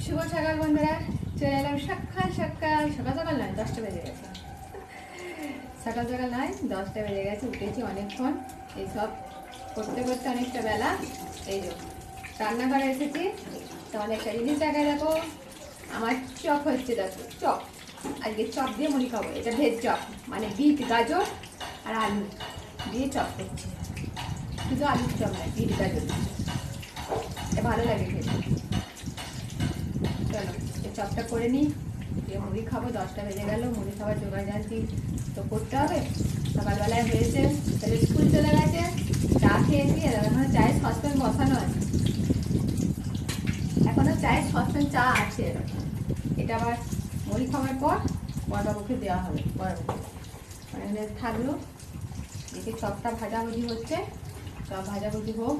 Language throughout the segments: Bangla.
শুভ সকাল বন্ধুরা, চলে এলাম সকাল সকাল সকাল সকাল নয় 10টা বেজে গেছে। সকাল সকাল নয় 10টা বেজে গেছে, উঠেছি অনেকক্ষণ। এইসব করতে করতে অনেকটা বেলা। এই যে রান্নাঘরে এসেছি, তো অনেকটা জিনিস দেখায়। দেখো আমার চপ হচ্ছে, দেখো চপ। আজকে চপ দিয়ে মুড়ি খাবো। এটা ভেজ চপ, মানে বিট গাজর আর আলু দিয়ে চপ করছি। শুধু আলুর চপ নয়, বিট গাজর। এটা ভালো লাগে খেতে। চলো এই চপটা করে নিই, দিয়ে মুড়ি খাবো। 10টা বেজে গেল, মুড়ি খাবার জোগাড় জানছি তো করতে হবে। সকালবেলায় হয়েছে, তাহলে স্কুল চলে গেছে। চা খেয়েছি, এখনো চায়ের সসপ্যান বসানো আছে। এখনো চায়ের সসপ্যান চা আছে। এটা আবার মুড়ি খাওয়ার পর বড়বাবুকে দেওয়া হবে। বড়বাবু মানে থাকলো। এদিকে চপটা ভাজাভুজি হচ্ছে, চপ ভাজাভুজি হোক।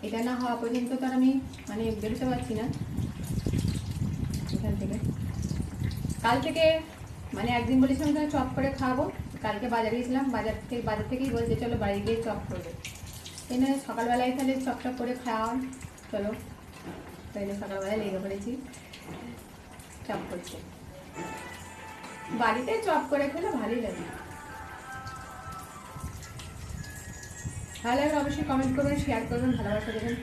এটা না হওয়া পর্যন্ত তো আর আমি মানে বেরোতে পারছি না এখান থেকে। কাল থেকে মানে একদিন বলেছিলাম তাহলে চপ করে খাওয়াবো। কালকে বাজারে গেছিলাম, বাজার থেকেই বলছে চলো বাড়ি গিয়ে চপ করবে। এই নয় সকালবেলায় তাহলে চপটা করে খাওয়ান। চলো তাইলে সকালবেলায় লেগে পড়েছি চপ করতে। বাড়িতে চপ করে খেলে ভালোই লাগে। ভালো লাগলে অবশ্যই কমেন্ট করবেন, শেয়ার করবেন, ভালোবাসা দেবেন।